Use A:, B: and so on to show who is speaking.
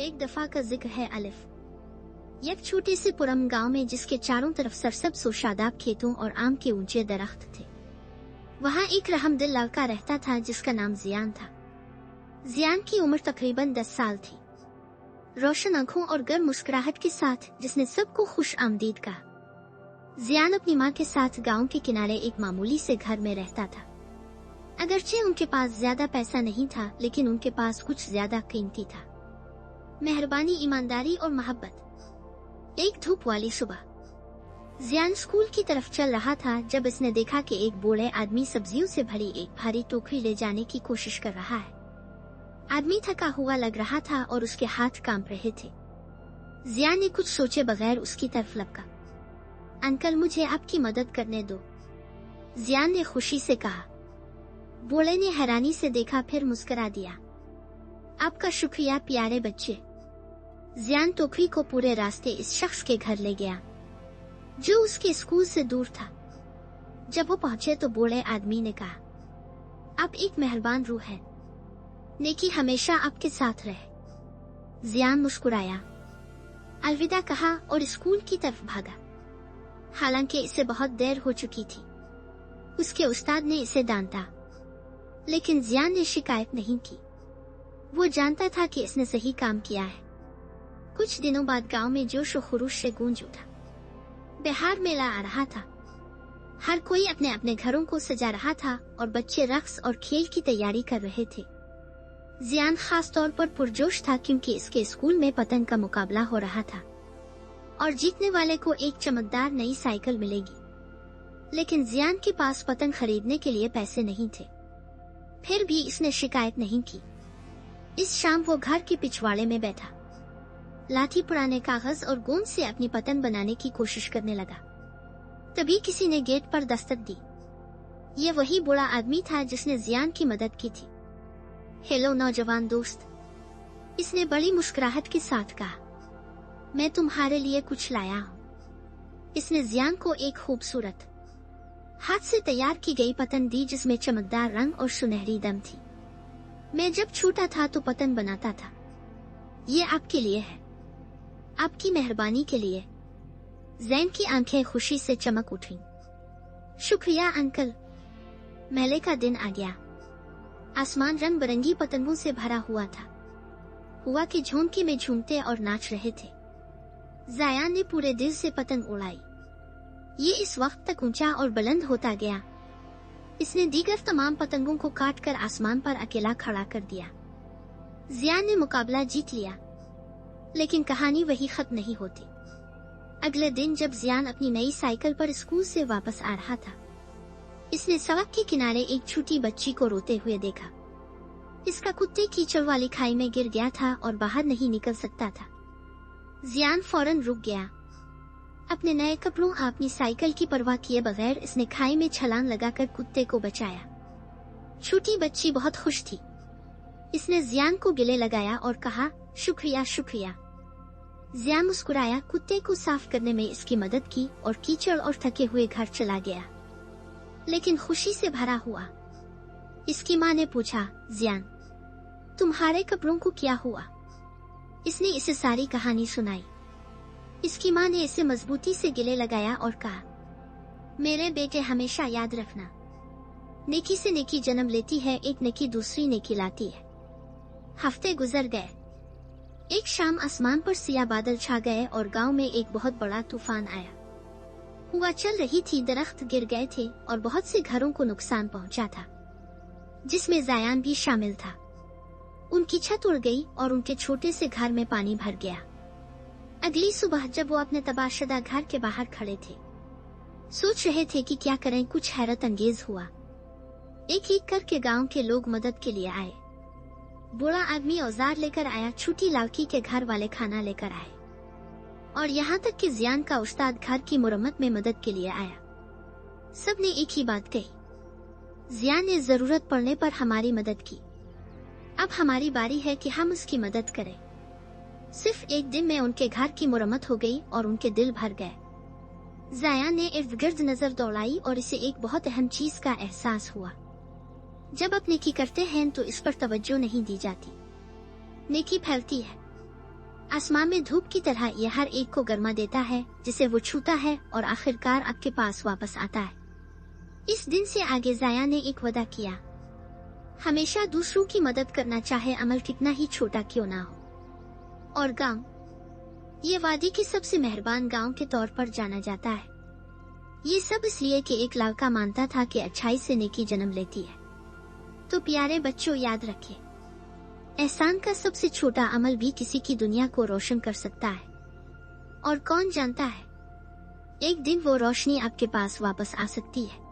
A: एक दफा का जिक्र है अलिफ। एक छोटे से पुरम गांव में जिसके चारों तरफ सरसब्ज़ शादाब खेतों और आम के ऊंचे दरख्त थे, वहाँ एक रहमदिल लड़का रहता था जिसका नाम जियान था। जियान की उम्र तकरीबन 10 साल थी। रोशन आंखों और गर्म मुस्कुराहट के साथ जिसने सबको खुश आमदीद कहा। जियान अपनी माँ के साथ गांव के किनारे एक मामूली से घर में रहता था। अगरचे उनके पास ज्यादा पैसा नहीं था, लेकिन उनके पास कुछ ज्यादा कीमती था, मेहरबानी, ईमानदारी और मोहब्बत। एक धूप वाली सुबह जियान स्कूल की तरफ चल रहा था जब इसने देखा कि एक बूढ़े आदमी सब्जियों से भरी एक भारी टोकरी ले जाने की कोशिश कर रहा है। आदमी थका हुआ लग रहा था और उसके हाथ कांप रहे थे। जियान ने कुछ सोचे बगैर उसकी तरफ लपका। अंकल, मुझे आपकी मदद करने दो, जियान ने खुशी से कहा। बूढ़े ने हैरानी से देखा, फिर मुस्कुरा दिया। आपका शुक्रिया प्यारे बच्चे। जियान टोकरी को पूरे रास्ते इस शख्स के घर ले गया जो उसके स्कूल से दूर था। जब वो पहुंचे तो बूढ़े आदमी ने कहा, आप एक मेहरबान रूह है, नेकी हमेशा आपके साथ रहे। जियान मुस्कुराया, अलविदा कहा और स्कूल की तरफ भागा। हालांकि इसे बहुत देर हो चुकी थी। उसके उस्ताद ने इसे डांटा, लेकिन जियान ने शिकायत नहीं की। वो जानता था कि इसने सही काम किया है। कुछ दिनों बाद गांव में जोश और खरूश से गूंज उठा। बिहार मेला आ रहा था। हर कोई अपने अपने घरों को सजा रहा था और बच्चे रक्स और खेल की तैयारी कर रहे थे। जियान खास तौर पर पुरजोश था क्योंकि इसके स्कूल में पतंग का मुकाबला हो रहा था और जीतने वाले को एक चमकदार नई साइकिल मिलेगी। लेकिन जियान के पास पतंग खरीदने के लिए पैसे नहीं थे। फिर भी इसने शिकायत नहीं की। इस शाम वो घर के पिछवाड़े में बैठा लाठी, पुराने कागज और गोंद से अपनी पतंग बनाने की कोशिश करने लगा। तभी किसी ने गेट पर दस्तक दी। ये वही बूढ़ा आदमी था जिसने जियान की मदद की थी। हेलो नौजवान दोस्त, इसने बड़ी मुस्कुराहट के साथ कहा, मैं तुम्हारे लिए कुछ लाया हूँ। इसने जियान को एक खूबसूरत हाथ से तैयार की गई पतंग दी जिसमें चमकदार रंग और सुनहरी दम थी। मैं जब छोटा था तो पतंग बनाता था। ये आपके लिए है, आपकी मेहरबानी के लिए। जैन की आंखें खुशी से चमक उठी। शुक्रिया अंकल। मेले का दिन आ गया। आसमान रंग बिरंगी पतंगों से भरा हुआ था। हुआ के झोंके में झूमते और नाच रहे थे। जायान ने पूरे दिल से पतंग उड़ाई। ये इस वक्त तक ऊंचा और बुलंद होता गया। इसने दीगर तमाम पतंगों को काटकर आसमान पर अकेला खड़ा कर दिया। जियान ने मुकाबला जीत लिया, लेकिन कहानी वही खत्म नहीं होती। अगले दिन जब जियान अपनी नई साइकिल पर स्कूल से वापस आ रहा था, इसने सड़क के किनारे एक छोटी बच्ची को रोते हुए देखा। इसका कुत्ते कीचड़ वाली खाई में गिर गया था और बाहर नहीं निकल सकता था। जियान फौरन रुक गया। अपने नए कपड़ों, अपनी साइकिल की परवाह किए बगैर इसने खाई में छलांग लगाकर कुत्ते को बचाया। छोटी बच्ची बहुत खुश थी। इसने जियान को गले लगाया और कहा, शुक्रिया शुक्रिया। जियान मुस्कुराया, कुत्ते को साफ करने में इसकी मदद की और कीचड़ और थके हुए घर चला गया, लेकिन खुशी से भरा हुआ। इसकी माँ ने पूछा, जियान, तुम्हारे कपड़ों को क्या हुआ? इसने इसे सारी कहानी सुनाई। इसकी माँ ने इसे मजबूती से गले लगाया और कहा, मेरे बेटे, हमेशा याद रखना, नेकी से नेकी जन्म लेती है, एक नेकी दूसरी नेकी लाती है। हफ्ते गुजर गए। एक शाम आसमान पर सिया बादल छा गए और गांव में एक बहुत बड़ा तूफान आया। हुआ चल रही थी, दरख्त गिर गए थे और बहुत से घरों को नुकसान पहुंचा था, जिसमें जायान भी शामिल था। उनकी छत उड़ गई और उनके छोटे से घर में पानी भर गया। अगली सुबह जब वो अपने तबाहशुदा घर के बाहर खड़े थे, सोच रहे थे कि क्या करें, कुछ हैरत अंगेज हुआ। एक एक करके गांव के लोग मदद के लिए आए। बूढ़ा आदमी औजार लेकर आया, छोटी लड़की के घर वाले खाना लेकर आए और यहाँ तक कि जियान का उस्ताद घर की मुरम्मत में मदद के लिए आया। सब ने एक ही बात कही, जियान ने जरूरत पड़ने पर हमारी मदद की, अब हमारी बारी है कि हम उसकी मदद करें। सिर्फ एक दिन में उनके घर की मुरम्मत हो गई और उनके दिल भर गए। जायान ने इर्द गिर्द नजर दौड़ाई और इसे एक बहुत अहम चीज का एहसास हुआ। जब आप नेकी करते हैं तो इस पर तवज्जो नहीं दी जाती। नेकी फैलती है, आसमान में धूप की तरह यह हर एक को गर्मा देता है जिसे वो छूता है और आखिरकार आपके पास वापस आता है। इस दिन से आगे ज़ाया ने एक वादा किया, हमेशा दूसरों की मदद करना, चाहे अमल कितना ही छोटा क्यों ना हो। और गांव, ये वादी के सबसे मेहरबान गांव के तौर पर जाना जाता है। ये सब इसलिए कि एक लड़का मानता था कि अच्छाई से नेकी जन्म लेती है। तो प्यारे बच्चों, याद रखें, एहसान का सबसे छोटा अमल भी किसी की दुनिया को रोशन कर सकता है। और कौन जानता है, एक दिन वो रोशनी आपके पास वापस आ सकती है।